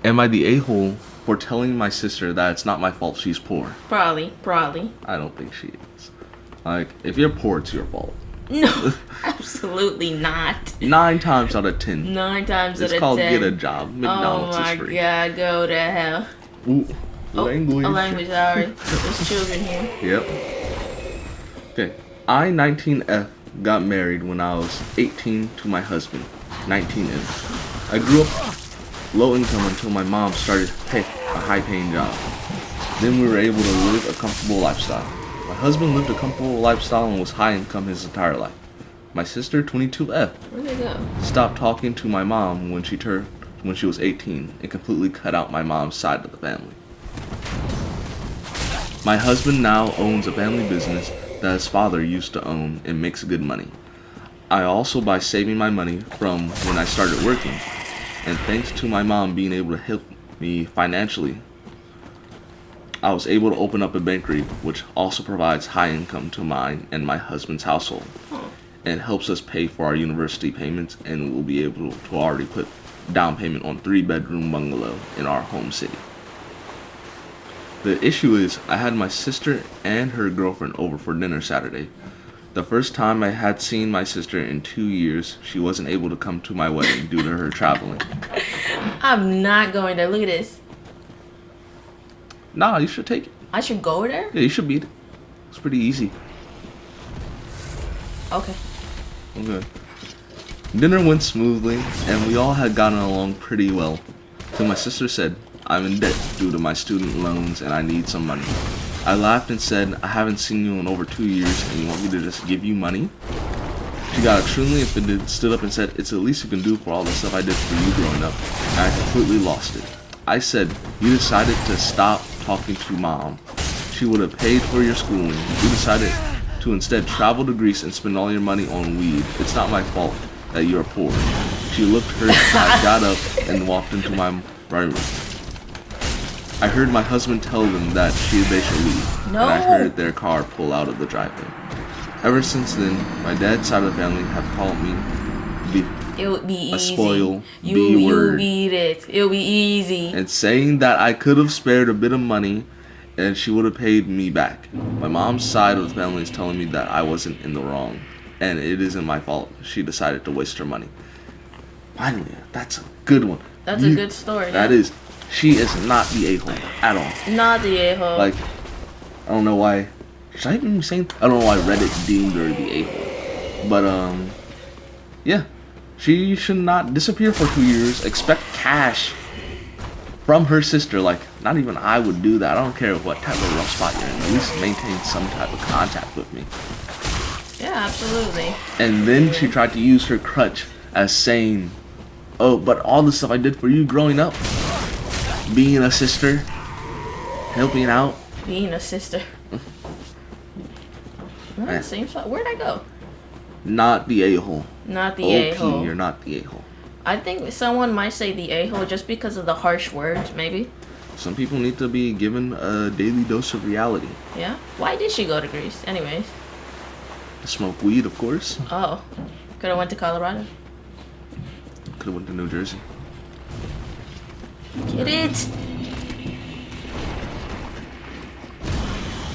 Am I the a-hole for telling my sister that it's not my fault she's poor? Probably. I don't think she is. Like, if you're poor, it's your fault. No, absolutely not. 9 times out of 10. 9 times out of 10. It's called get a job. McDonald's is free. Oh my God, go to hell. Ooh, language. A language, sorry. There's children here. Yep. Okay. I, 19F, got married when I was 18 to my husband, 19F. I grew up low income until my mom started a high-paying job. Then we were able to live a comfortable lifestyle. My husband lived a comfortable lifestyle and was high income his entire life. My sister, 22F, Where'd they go? stopped talking to my mom when she was 18 and completely cut out my mom's side of the family. My husband now owns a family business that his father used to own and makes good money. I also, by saving my money from when I started working, and thanks to my mom being able to help me financially, I was able to open up a bakery which also provides high income to mine and my husband's household, and helps us pay for our university payments, and we'll be able to already put down payment on 3-bedroom bungalow in our home city. The issue is, I had my sister and her girlfriend over for dinner Saturday. The first time I had seen my sister in 2 years, she wasn't able to come to my wedding due to her traveling. I'm not going there. Look at this. Nah, you should take it. I should go there? Yeah, you should beat it. It's pretty easy. Okay. Dinner went smoothly, and we all had gotten along pretty well. Till my sister said, I'm in debt due to my student loans and I need some money. I laughed and said, I haven't seen you in over 2 years and you want me to just give you money? She got extremely offended, stood up and said, it's the least you can do for all the stuff I did for you growing up. And I completely lost it. I said, you decided to stop talking to mom. She would have paid for your schooling. You decided to instead travel to Greece and spend all your money on weed. It's not my fault that you're poor. She looked hurt. I got up and walked into my room. I heard my husband tell them that they should leave. No. And I heard their car pull out of the driveway. Ever since then, my dad's side of the family have called me it would be easy. A spoil You beat it. It'll be easy. And saying that I could have spared a bit of money and she would have paid me back. My mom's side of the family is telling me that I wasn't in the wrong and it isn't my fault. She decided to waste her money. Finally, that's a good one. That's a good story. That is. She is not the a-hole at all. Not the a-hole. Like, I don't know why. Should I even be saying? I don't know why Reddit deemed her the a-hole. But, yeah. She should not disappear for 2 years. Expect cash from her sister. Like, not even I would do that. I don't care what type of rough spot you're in. At least maintain some type of contact with me. Yeah, absolutely. And then she tried to use her crutch as saying, oh, but all the stuff I did for you growing up. Being a sister. Helping out. Being a sister. We're on the same spot. Where'd I go? Not the a-hole. Not the a-hole. You're not the a-hole. I think someone might say the a-hole just because of the harsh words, maybe. Some people need to be given a daily dose of reality. Yeah? Why did she go to Greece, anyways? To smoke weed, of course. Oh. Could have went to Colorado. Could have went to New Jersey. Get it?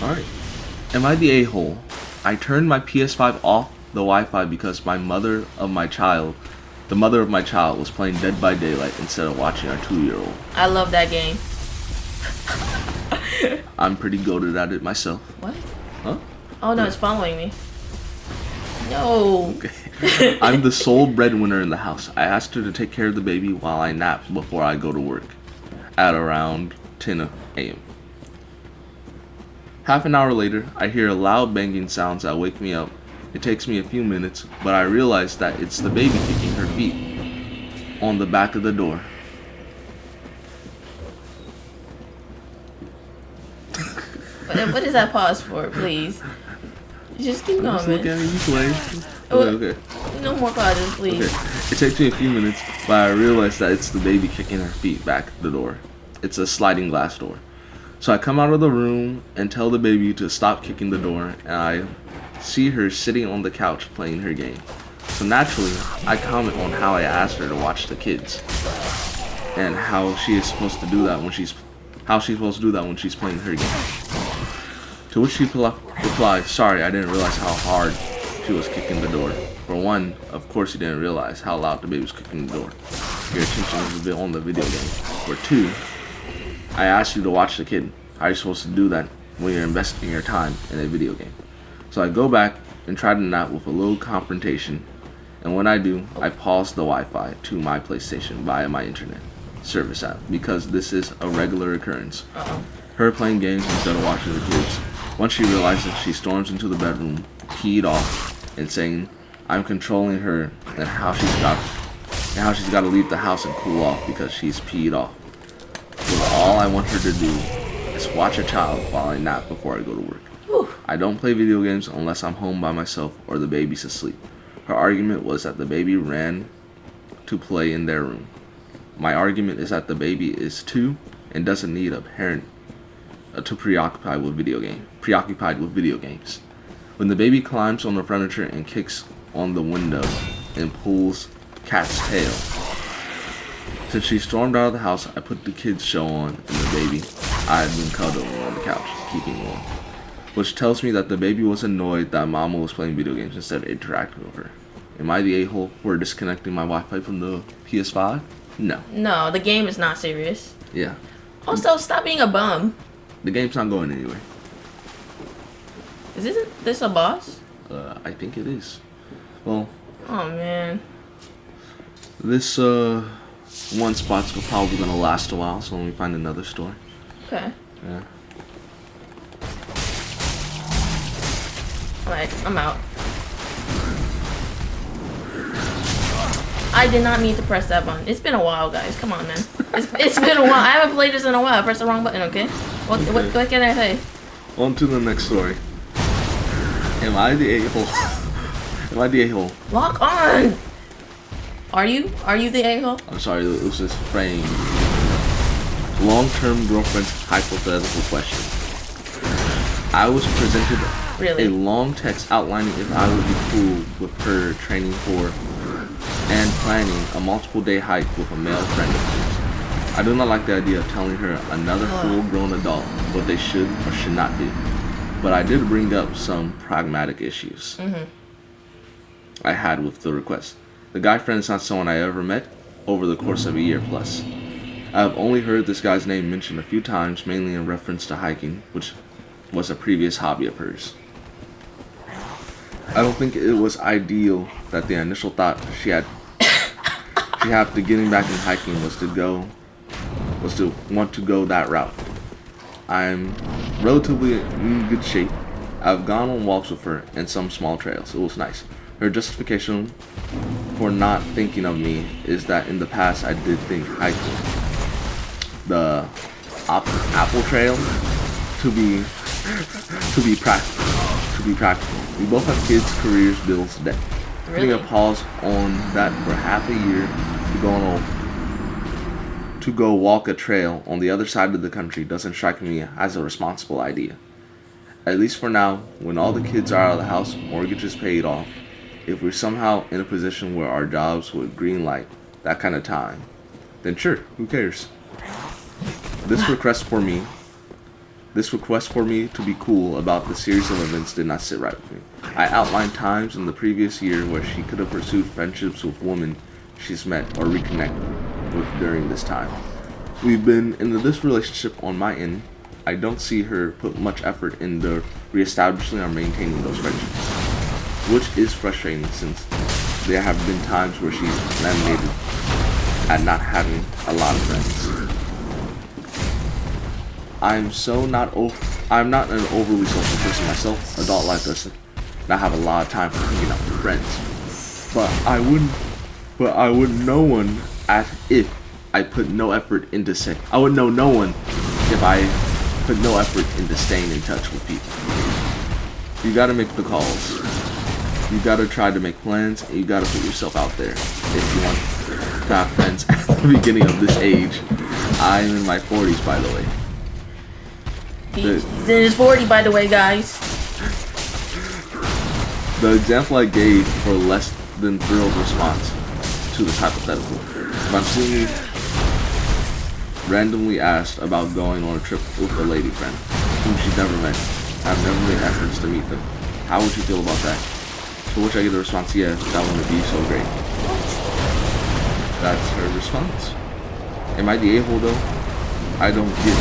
Alright. Am I the a-hole? I turned my PS5 off the Wi-Fi because the mother of my child was playing Dead by Daylight instead of watching our 2-year-old. I love that game. I'm pretty goated at it myself. What? Huh? Oh no, it's following me. No. Okay. I'm the sole breadwinner in the house. I asked her to take care of the baby while I nap before I go to work at around 10 a.m. Half an hour later, I hear loud banging sounds that wake me up. It takes me a few minutes, but I realize that it's the baby kicking her feet on the back of the door. What is that pause for, please? Just keep going, Just man. look at me, you play. Okay. No more pauses, please. Okay. It takes me a few minutes, but I realize that it's the baby kicking her feet back at the door. It's a sliding glass door. So I come out of the room and tell the baby to stop kicking the door, and I see her sitting on the couch playing her game. So naturally, I comment on how I asked her to watch the kids. and how she's supposed to do that when she's playing her game. To which she replied, "Sorry, I didn't realize how hard she was kicking the door." For one, of course you didn't realize how loud the baby was kicking the door. Your attention was a bit on the video game. For two, I asked you to watch the kid. How are you supposed to do that when you're investing your time in a video game? So I go back and try to nap with a little confrontation, and when I do, I pause the Wi-Fi to my PlayStation via my internet service app because this is a regular occurrence. Her playing games instead of watching the kids. Once she realizes, she storms into the bedroom, peed off, and saying I'm controlling her and how she's got to leave the house and cool off because she's peed off. Well, all I want her to do is watch a child while I nap before I go to work. Whew. I don't play video games unless I'm home by myself or the baby's asleep. Her argument was that the baby ran to play in their room. My argument is that the baby is 2 and doesn't need a parent to preoccupied with video games. When the baby climbs on the furniture and kicks on the window and pulls cat's tail. Since she stormed out of the house, I put the kids' show on and the baby I had been cuddling on the couch, keeping warm. Which tells me that the baby was annoyed that Mama was playing video games instead of interacting with her. Am I the a-hole for disconnecting my Wi-Fi from the PS5? No. No, the game is not serious. Yeah. Also, stop being a bum. The game's not going anywhere. Isn't this a boss? I think it is. Well, Oh man. this one spot's probably gonna last a while, so let me find another story. Okay. Yeah. Alright, I'm out. I did not mean to press that button. It's been a while, guys. Come on, man. It's been a while. I haven't played this in a while. I pressed the wrong button, okay? What can I say? On to the next story. Am I the a-hole? Am I the a-hole? Lock on! Are you? Are you the a-hole? I'm sorry, it was just frame. Long-term girlfriend's hypothetical question. I was presented Really? a long text outlining if I would be cool with her training for and planning a multiple-day hike with a male friend of hers. I do not like the idea of telling her, another full-grown adult, what they should or should not do. But I did bring up some pragmatic issues I had with the request. The guy friend is not someone I ever met over the course of a year plus. I have only heard this guy's name mentioned a few times, mainly in reference to hiking, which was a previous hobby of hers. I don't think it was ideal that the initial thought she had to getting back in hiking was to want to go that route. I'm relatively in good shape. I've gone on walks with her and some small trails. It was nice. Her justification for not thinking of me is that in the past I did think hiking the apple trail to be practical. We both have kids, careers, bills, debt. Putting a pause on that for half a year to go walk a trail on the other side of the country doesn't strike me as a responsible idea. At least for now, when all the kids are out of the house, mortgage is paid off, if we're somehow in a position where our jobs would green light that kind of time, then sure, who cares? This request for me to be cool about the series of events did not sit right with me. I outlined times in the previous year where she could have pursued friendships with women she's met or reconnected with during this time. We've been in this relationship on my end. I don't see her put much effort into reestablishing or maintaining those friendships, which is frustrating since there have been times where she's laminated at not having a lot of friends. I'm not an overly social person myself. Adult life doesn't not have a lot of time for hanging out with friends. But I would know one if I put no effort into I would know no one if I put no effort into staying in touch with people. You gotta make the calls. You gotta try to make plans, and you gotta put yourself out there if you want to have friends at the beginning of this age. I'm in my 40s, by the way. He's in his 40, by the way, guys. The example I gave for less than thrilled response to this hypothetical. randomly asked about going on a trip with a lady friend whom she's never met. I've never made efforts to meet them. How would you feel about that? To which I get the response, yeah, that wouldn't be so great. That's her response. Am I the a-hole though? I don't get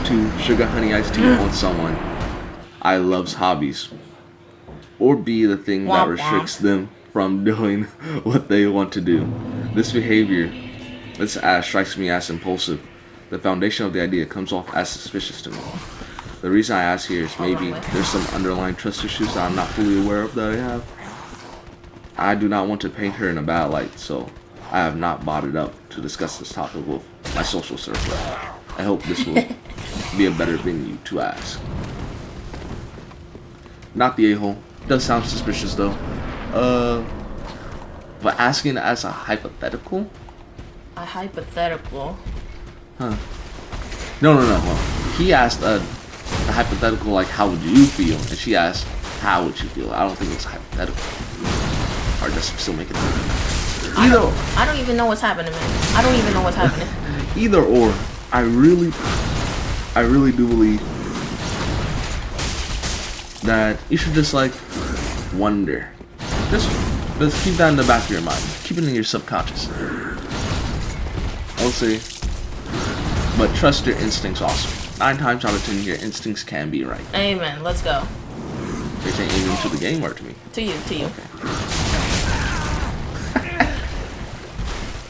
to sugar honey iced tea on someone I love's hobbies, or be the thing that restricts them from doing what they want to do. This behavior, strikes me as impulsive. The foundation of the idea comes off as suspicious to me. The reason I ask here is maybe there's some underlying trust issues that I'm not fully aware of that I have. I do not want to paint her in a bad light, so I have not brought it up to discuss this topic with my social circle. I hope this will be a better venue to ask. Not the a-hole. Does sound suspicious though. But asking as a hypothetical? A hypothetical? Huh. No. Well, he asked a hypothetical like, how would you feel? And she asked, how would you feel? I don't think it's hypothetical. Or does it still make it happen? I don't even know what's happening, man. I don't even know what's happening. Either or. I really do believe that you should just like wonder. Just keep that in the back of your mind. Keep it in your subconscious. I'll say, but trust your instincts also. 9 times out of 10, your instincts can be right. Amen. Let's go. They're saying amen to the game or to me? To you.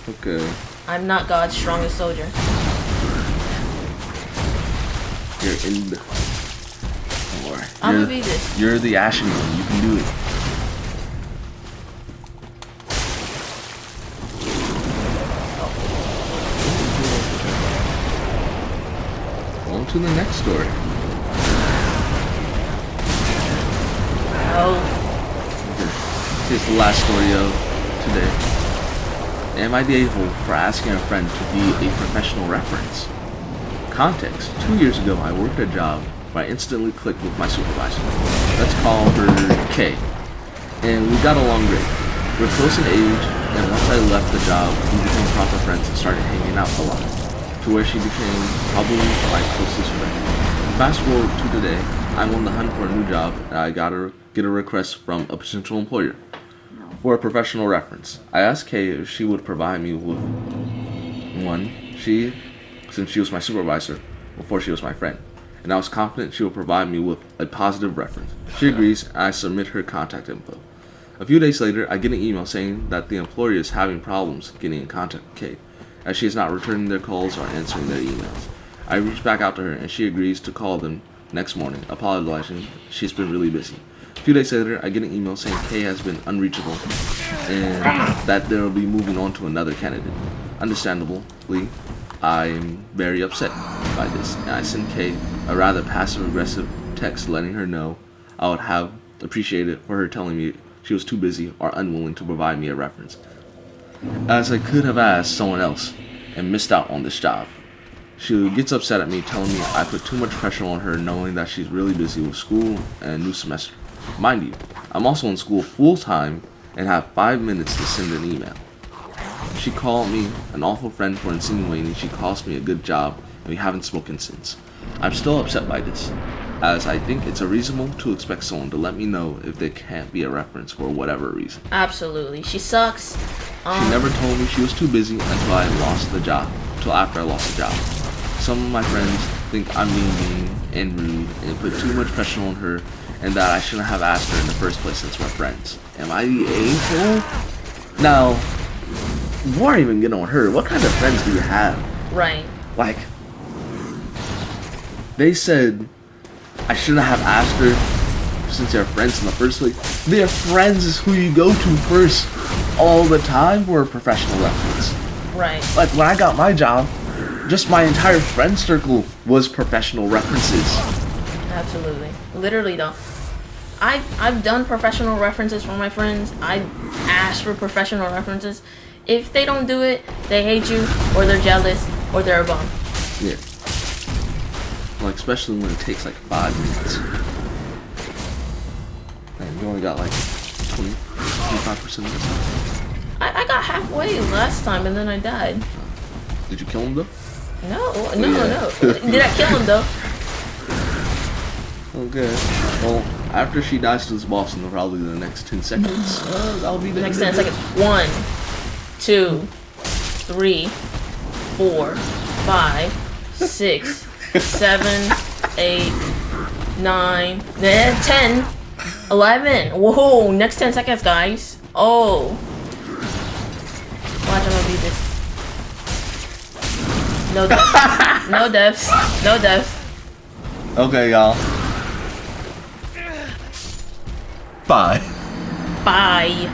Okay. I'm not God's strongest soldier. You're in the... I'm gonna be this. You're the ashen one. You can do it. On to the next story. Oh. Here's the last story of today. Am I the a-hole for asking a friend to be a professional reference? Context. 2 years ago, I worked a job where I instantly clicked with my supervisor. Let's call her Kay. And we got along great. We're close in age, and once I left the job, we became proper friends and started hanging out a lot, to where she became probably my closest friend. Fast forward to today, I'm on the hunt for a new job, and I gotta get a request from a potential employer for a professional reference. I asked Kay if she would provide me with one, since she was my supervisor before she was my friend, and I was confident she would provide me with a positive reference. She agrees, and I submit her contact info. A few days later, I get an email saying that the employer is having problems getting in contact with Kay, as she is not returning their calls or answering their emails. I reach back out to her, and she agrees to call them next morning, apologizing she's been really busy. A few days later, I get an email saying Kay has been unreachable, and that they will be moving on to another candidate. Understandably, I'm very upset by this, and I sent Kay a rather passive-aggressive text letting her know I would have appreciated for her telling me she was too busy or unwilling to provide me a reference, as I could have asked someone else and missed out on this job. She gets upset at me, telling me I put too much pressure on her, knowing that she's really busy with school and a new semester. Mind you, I'm also in school full-time and have 5 minutes to send an email. She called me an awful friend for insinuating she cost me a good job, and we haven't spoken since. I'm still upset by this, as I think it's reasonable to expect someone to let me know if they can't be a reference for whatever reason. Absolutely. She sucks. She never told me she was too busy until I lost the job, until after I lost the job. Some of my friends think I'm being mean and rude and put too much pressure on her, and that I shouldn't have asked her in the first place since we're friends. Am I the a-hole? Now, before I even get on her, what kind of friends do you have? Right. Like, they said I shouldn't have asked her since they're friends in the first place. Their friends is who you go to first all the time for a professional reference. Right. Like, when I got my job, just my entire friend circle was professional references. Absolutely. Literally though. I've done professional references for my friends. I asked for professional references. If they don't do it, they hate you, or they're jealous, or they're a bum. Yeah. Like, especially when it takes like 5 minutes. And you only got like 25% of the time. I got halfway last time and then I died. Did you kill him though? No. Yeah. Did I kill him though? Okay. Well, after she dies to this boss in probably the next 10 seconds, that'll be the Next end 10 of it. seconds. 1, 2, 3, 4, 5, 6, 7, 8, 9, 10, 11. Whoa, next 10 seconds, guys. Oh. Watch, I'm gonna beat this. No deaths. No deaths. No deaths. Okay, y'all. Bye. Bye.